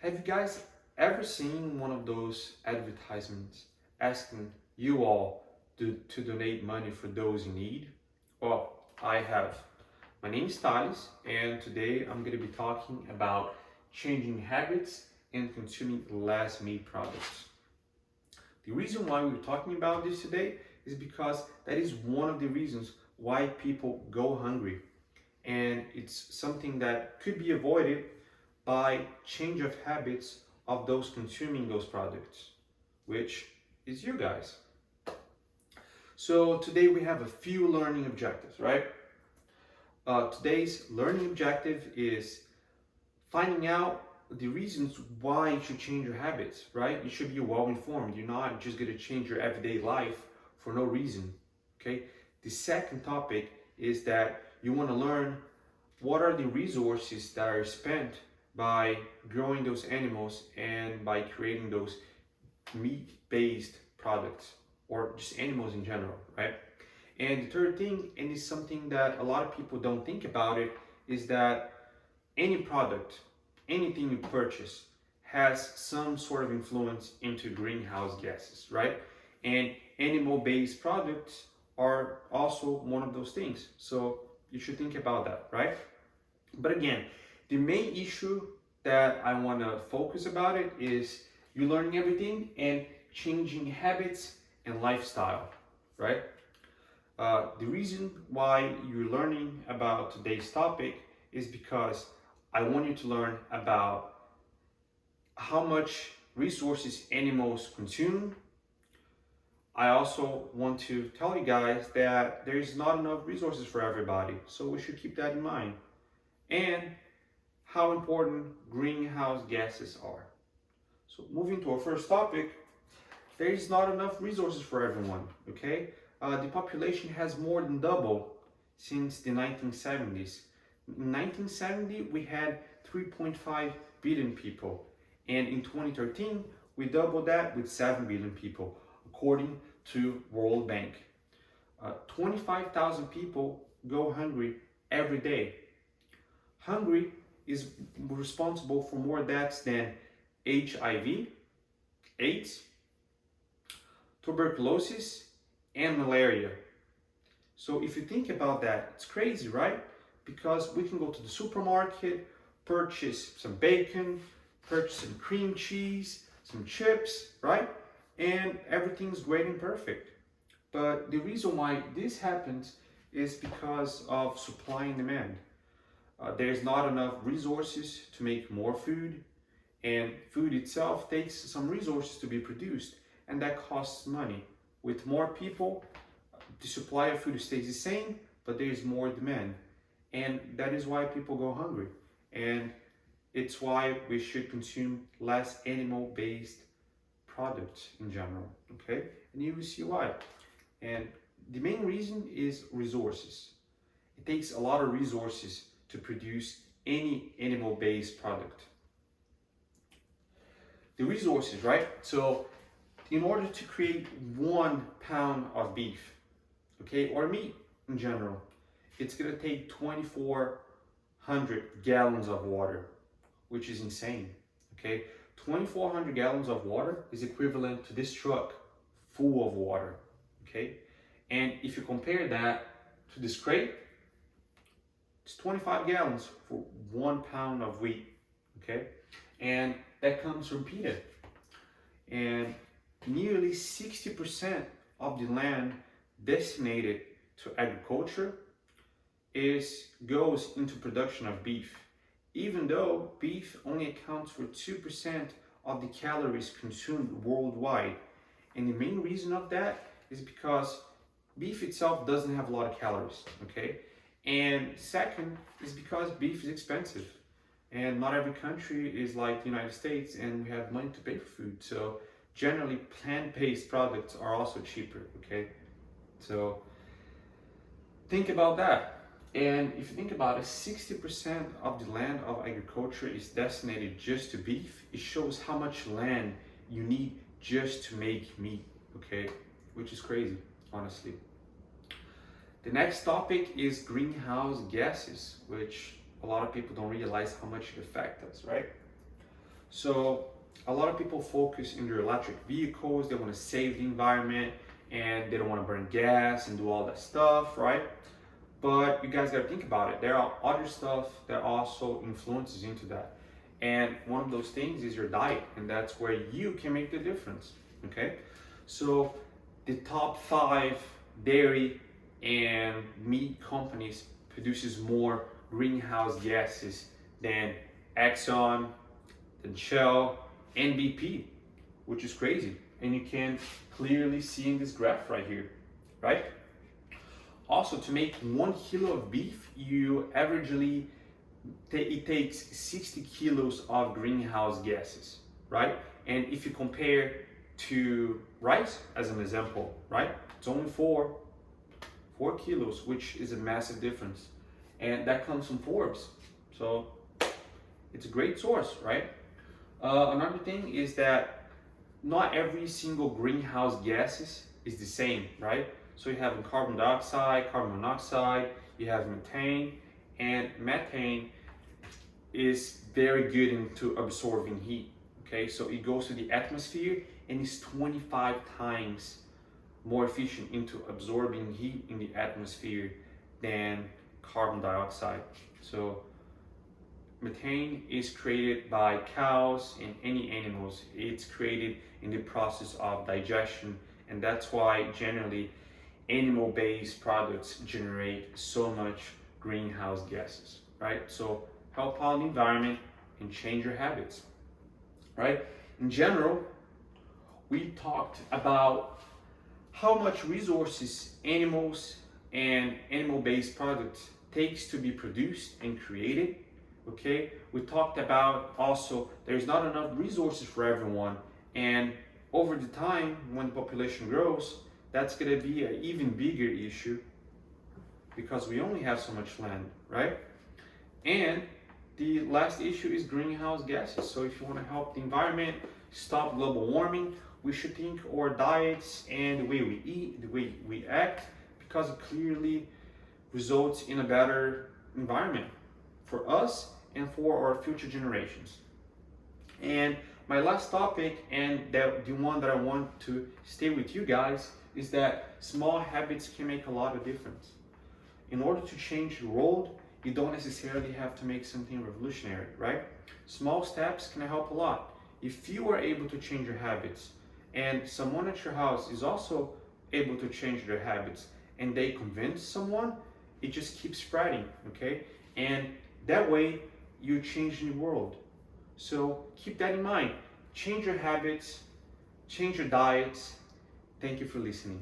Have you guys ever seen one of those advertisements asking you all to donate money for those in need? Well, I have. My name is Thales, and today I'm going to be talking about changing habits and consuming less meat products. The reason why we're talking about this today is because that is one of the reasons why people go hungry, and it's something that could be avoided by change of habits of those consuming those products, which is you guys. So today we have a few learning objectives, right? Today's learning objective is finding out the reasons why you should change your habits, right? You should be well informed. You're not just going to change your everyday life for no reason, okay? The second topic is that you want to learn what are the resources that are spent by growing those animals and by creating those meat-based products or just animals in general, right? And the third thing, and it's something that a lot of people don't think about it, is that any product, anything you purchase has some sort of influence into greenhouse gases, right? And animal-based products are also one of those things. So you should think about that, right? But again, the main issue that I want to focus about it is you learning everything and changing habits and lifestyle, right? The reason why you're learning about today's topic is because I want you to learn about how much resources animals consume. I also want to tell you guys that there is not enough resources for everybody, so we should keep that in mind. And how important greenhouse gases are. So moving to our first topic, there is not enough resources for everyone, okay? The population has more than doubled since the 1970s. In 1970, we had 3.5 billion people, and in 2013, we doubled that with 7 billion people, according to World Bank. 25,000 people go hungry every day. Hungry is responsible for more deaths than HIV, AIDS, tuberculosis, and malaria. So if you think about that, it's crazy, right? Because we can go to the supermarket, purchase some bacon, purchase some cream cheese, some chips, right? And everything's great and perfect. But the reason why this happens is because of supply and demand. There's not enough resources to make more food, and food itself takes some resources to be produced, and that costs money. With more people, the supply of food stays the same, but there is more demand, and that is why people go hungry. And it's why we should consume less animal-based products in general, okay? And you will see why. And the main reason is resources. It takes a lot of resources to produce any animal-based product. The resources, right? So in order to create 1 pound of beef, okay, or meat in general, it's gonna take 2,400 gallons of water, which is insane, okay? 2,400 gallons of water is equivalent to this truck full of water, okay? And if you compare that to this crate, it's 25 gallons for 1 pound of wheat, okay? And that comes from PETA. And nearly 60% of the land designated to agriculture goes into production of beef, even though beef only accounts for 2% of the calories consumed worldwide. And the main reason of that is because beef itself doesn't have a lot of calories, okay? And second is because beef is expensive, and not every country is like the United States and we have money to pay for food. So generally plant-based products are also cheaper, okay? So think about that. And if you think about it, 60% of the land of agriculture is designated just to beef. It shows how much land you need just to make meat, okay? Which is crazy, honestly. The next topic is greenhouse gases, which a lot of people don't realize how much it affects us, right? So a lot of people focus in their electric vehicles, they want to save the environment and they don't want to burn gas and do all that stuff, right? But you guys got to think about it. There are other stuff that also influences into that. And one of those things is your diet, and that's where you can make the difference, okay? So the top 5 dairy and meat companies produces more greenhouse gases than Exxon, than Shell, and BP, which is crazy. And you can clearly see in this graph right here, right? Also, to make 1 kilo of beef, you averagely, it takes 60 kilos of greenhouse gases, right? And if you compare to rice as an example, right? It's only 4 kilos, which is a massive difference. And that comes from Forbes. So it's a great source, right? Another thing is that not every single greenhouse gases is the same, right? So you have carbon dioxide, carbon monoxide, you have methane, and methane is very good into absorbing heat, okay? So it goes to the atmosphere and is 25 times more efficient into absorbing heat in the atmosphere than carbon dioxide. So methane is created by cows and any animals. It's created in the process of digestion, and that's why generally animal-based products generate so much greenhouse gases, right? So help out the environment and change your habits, right? In general, we talked about how much resources animals and animal-based products takes to be produced and created, okay? We talked about also there's not enough resources for everyone, and over the time when the population grows, that's going to be an even bigger issue because we only have so much land, right? And the last issue is greenhouse gases. So if you want to help the environment, stop global warming, we should think our diets and the way we eat, the way we act, because it clearly results in a better environment for us and for our future generations. And my last topic, and the one that I want to stay with you guys, is that small habits can make a lot of difference. In order to change the world, you don't necessarily have to make something revolutionary, right? Small steps can help a lot. If you are able to change your habits and someone at your house is also able to change their habits and they convince someone, it just keeps spreading, okay? And that way you change the world. So keep that in mind. Change your habits, change your diets. Thank you for listening.